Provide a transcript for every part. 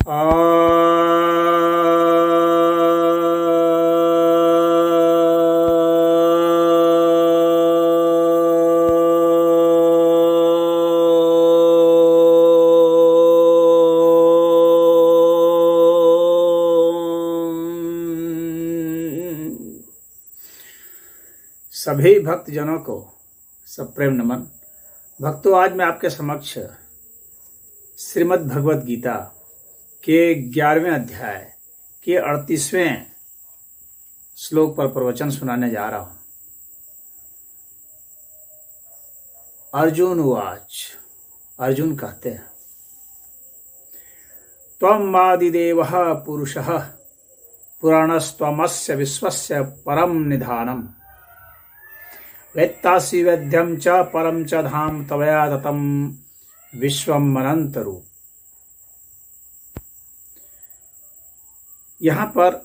सभी भक्तजनों को सब प्रेम नमन। भक्तों, आज मैं आपके समक्ष श्रीमद् भगवद गीता के 11वें अध्याय के 38वें श्लोक पर प्रवचन सुनाने जा रहा हूं। अर्जुन उवाच। अर्जुन कहते हैं, त्वम् आदिदेवः पुरुषः पुराणस्त्वमस्य विश्वस्य परम निधानम् वेत्तासि वेद्यं च परम च धाम तवया ततं विश्वम् अनंतरूप। यहाँ पर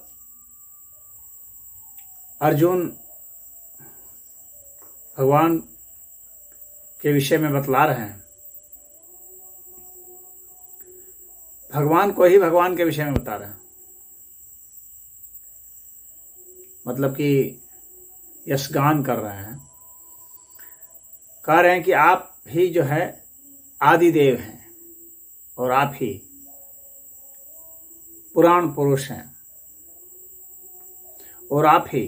अर्जुन भगवान के विषय में बतला रहे हैं। भगवान को ही भगवान के विषय में बता रहे हैं, मतलब कि यशगान कर रहे हैं। कह रहे हैं कि आप ही जो है आदिदेव हैं और आप ही पुराण पुरुष हैं और आप ही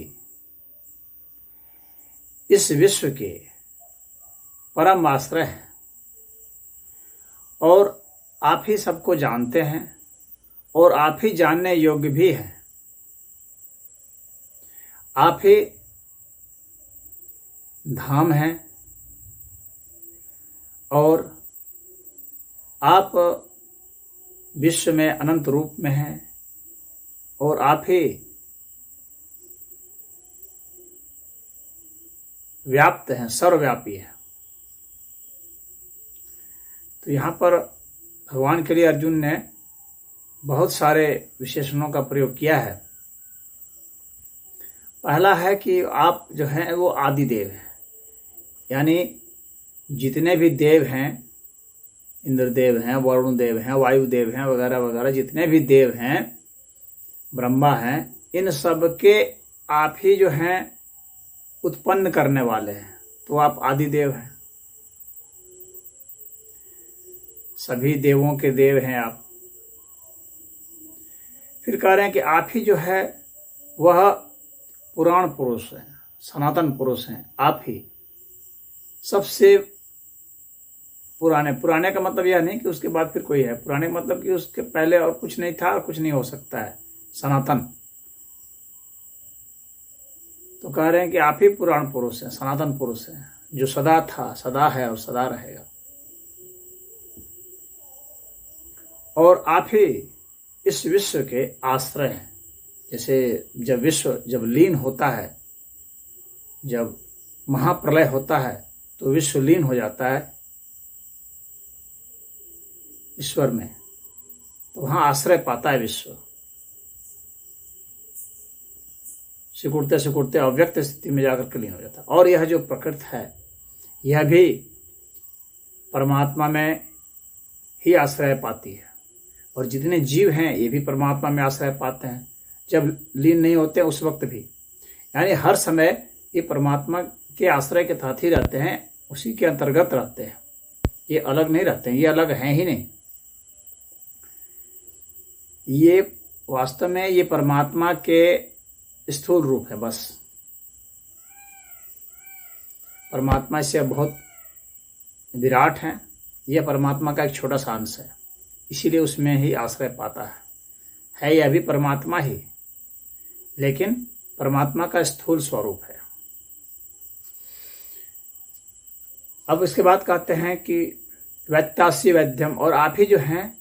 इस विश्व के परम आश्रय हैं और आप ही सबको जानते हैं और आप ही जानने योग्य भी हैं। आप ही धाम हैं और आप विश्व में अनंत रूप में हैं और आप ही व्याप्त हैं, सर्वव्यापी हैं। तो यहाँ पर भगवान के लिए अर्जुन ने बहुत सारे विशेषणों का प्रयोग किया है। पहला है कि आप जो हैं वो आदिदेव हैं, यानी जितने भी देव हैं, इंद्रदेव हैं, वरुण देव हैं, वायुदेव हैं, वगैरह वगैरह जितने भी देव हैं, ब्रह्मा हैं, इन सब के आप ही जो हैं उत्पन्न करने वाले हैं। तो आप आदिदेव हैं, सभी देवों के देव हैं आप। फिर कह रहे हैं कि आप ही जो है वह पुराण पुरुष हैं, सनातन पुरुष हैं। आप ही सबसे पुराने। पुराने का मतलब यह नहीं कि उसके बाद फिर कोई है, पुराने का मतलब कि उसके पहले और कुछ नहीं था और कुछ नहीं हो सकता है, सनातन। तो कह रहे हैं कि आप ही पुराण पुरुष हैं, सनातन पुरुष हैं, जो सदा था, सदा है और सदा रहेगा। और आप ही इस विश्व के आश्रय हैं। जैसे जब विश्व जब लीन होता है, जब महाप्रलय होता है तो विश्व लीन हो जाता है ईश्वर में, तो वहां आश्रय पाता है विश्व। सिकुड़ते सिकुड़ते अव्यक्त स्थिति में जाकर के लीन हो जाता है। और यह जो प्रकृति है यह भी परमात्मा में ही आश्रय पाती है और जितने जीव हैं ये भी परमात्मा में आश्रय पाते हैं, जब लीन नहीं होते उस वक्त भी। यानी हर समय ये परमात्मा के आश्रय के तहत ही रहते हैं, उसी के अंतर्गत रहते हैं, ये अलग नहीं रहते हैं, ये अलग हैं ही नहीं। ये वास्तव में ये परमात्मा के स्थूल रूप है बस। परमात्मा इससे बहुत विराट है, यह परमात्मा का एक छोटा सा अंश है, इसीलिए उसमें ही आश्रय पाता है यह भी परमात्मा ही, लेकिन परमात्मा का स्थूल स्वरूप है। अब इसके बाद कहते हैं कि वैत्तासी वैद्यम, और आप ही जो हैं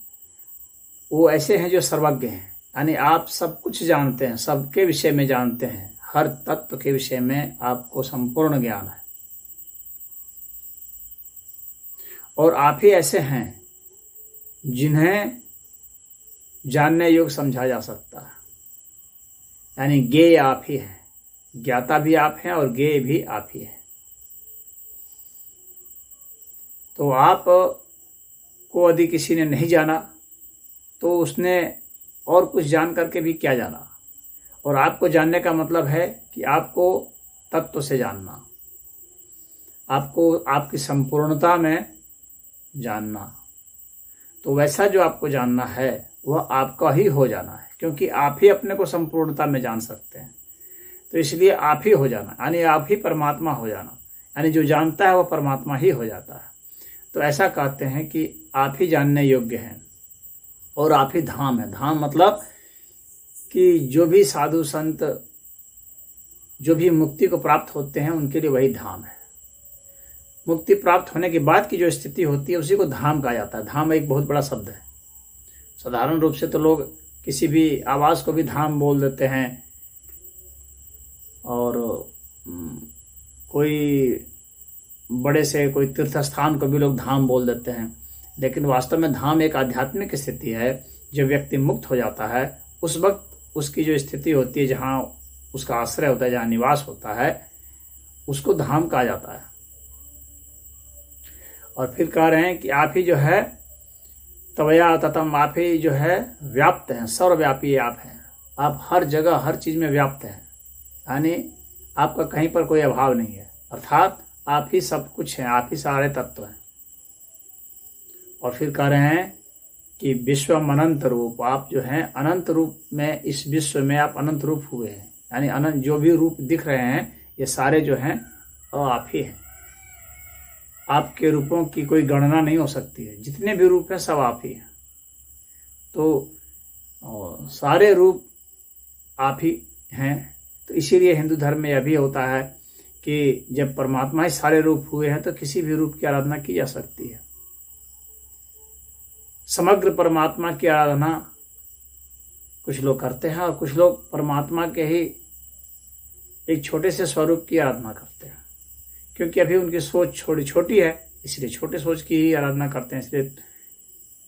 वो ऐसे हैं जो सर्वज्ञ हैं, यानी आप सब कुछ जानते हैं, सबके विषय में जानते हैं, हर तत्व के विषय में आपको संपूर्ण ज्ञान है। और आप ही ऐसे हैं जिन्हें जानने योग्य समझा जा सकता है, यानी ज्ञेय आप ही हैं, ज्ञाता भी आप हैं और ज्ञेय भी आप ही हैं। तो आप को यदि किसी ने नहीं जाना तो उसने और कुछ जान करके भी क्या जाना। और आपको जानने का मतलब है कि आपको तत्व से जानना, आपको आपकी संपूर्णता में जानना। तो वैसा जो आपको जानना है वह आपका ही हो जाना है, क्योंकि आप ही अपने को संपूर्णता में जान सकते हैं। तो इसलिए आप ही हो जाना, यानी आप ही परमात्मा हो जाना, यानी जो जानता है वह परमात्मा ही हो जाता है। तो ऐसा कहते हैं कि आप ही जानने योग्य हैं और आप ही धाम है। धाम मतलब कि जो भी साधु संत जो भी मुक्ति को प्राप्त होते हैं उनके लिए वही धाम है। मुक्ति प्राप्त होने के बाद की जो स्थिति होती है उसी को धाम कहा जाता है। धाम एक बहुत बड़ा शब्द है। साधारण रूप से तो लोग किसी भी आवास को भी धाम बोल देते हैं, और कोई बड़े से कोई तीर्थ स्थान को भी लोग धाम बोल देते हैं। लेकिन वास्तव में धाम एक आध्यात्मिक स्थिति है। जब व्यक्ति मुक्त हो जाता है उस वक्त उसकी जो स्थिति होती है, जहाँ उसका आश्रय होता है, जहाँ निवास होता है, उसको धाम कहा जाता है। और फिर कह रहे हैं कि आप ही जो है तवया ततम, आप ही जो है व्याप्त हैं, सर्वव्यापी आप हैं। आप हर जगह हर चीज में व्याप्त हैं, यानी आपका कहीं पर कोई अभाव नहीं है। अर्थात आप ही सब कुछ हैं, आप ही सारे तत्व हैं। और फिर कह रहे हैं कि विश्वम अनंत रूप, आप जो हैं अनंत रूप में इस विश्व में आप अनंत रूप हुए हैं, यानी अनंत जो भी रूप दिख रहे हैं ये सारे जो हैं वो आप ही हैं। आपके रूपों की कोई गणना नहीं हो सकती है, जितने भी रूप हैं सब आप ही हैं। तो सारे रूप आप ही हैं। तो इसीलिए हिंदू धर्म में यह भी होता है कि जब परमात्मा ही सारे रूप हुए हैं तो किसी भी रूप की आराधना की जा सकती है। समग्र परमात्मा की आराधना कुछ लोग करते हैं और कुछ लोग परमात्मा के ही एक छोटे से स्वरूप की आराधना करते हैं, क्योंकि अभी उनकी सोच छोटी है, इसलिए छोटे सोच की ही आराधना करते हैं। इसलिए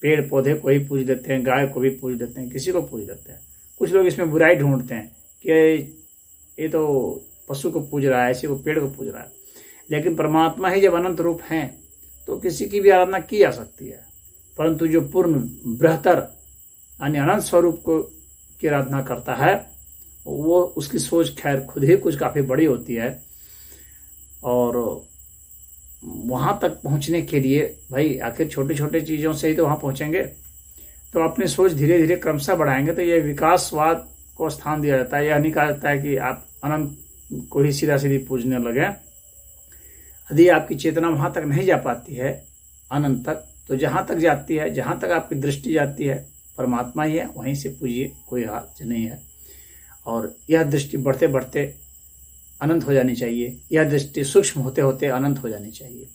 पेड़ पौधे को ही पूज देते हैं, गाय को भी पूज देते हैं, किसी को पूज देते हैं। कुछ लोग इसमें बुराई ढूंढते हैं कि ये तो पशु को पूज रहा है, इसी को पेड़ को पूज रहा है। लेकिन परमात्मा ही जब अनंत रूप हैं तो किसी की भी आराधना की जा सकती है, परंतु जो पूर्ण बृहत्तर यानी अनंत स्वरूप को की आराधना करता है वो उसकी सोच खैर खुद ही कुछ काफ़ी बड़ी होती है। और वहाँ तक पहुँचने के लिए भाई आखिर छोटे छोटे चीज़ों से ही तो वहाँ पहुँचेंगे। तो अपनी सोच धीरे धीरे क्रमशः बढ़ाएंगे तो ये विकासवाद को स्थान दिया जाता है। यह नहीं कहा जाता है कि आप अनंत को ही सीधा सीधी पूजने लगे। यदि आपकी चेतना वहाँ तक नहीं जा पाती है अनंत तक, तो जहाँ तक जाती है, जहाँ तक आपकी दृष्टि जाती है परमात्मा ही है, वहीं से पूजिए, कोई हर्ज नहीं है। और यह दृष्टि बढ़ते बढ़ते अनंत हो जानी चाहिए, यह दृष्टि सूक्ष्म होते होते अनंत हो जानी चाहिए।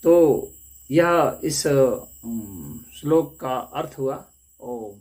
तो यह इस श्लोक का अर्थ हुआ। ओम।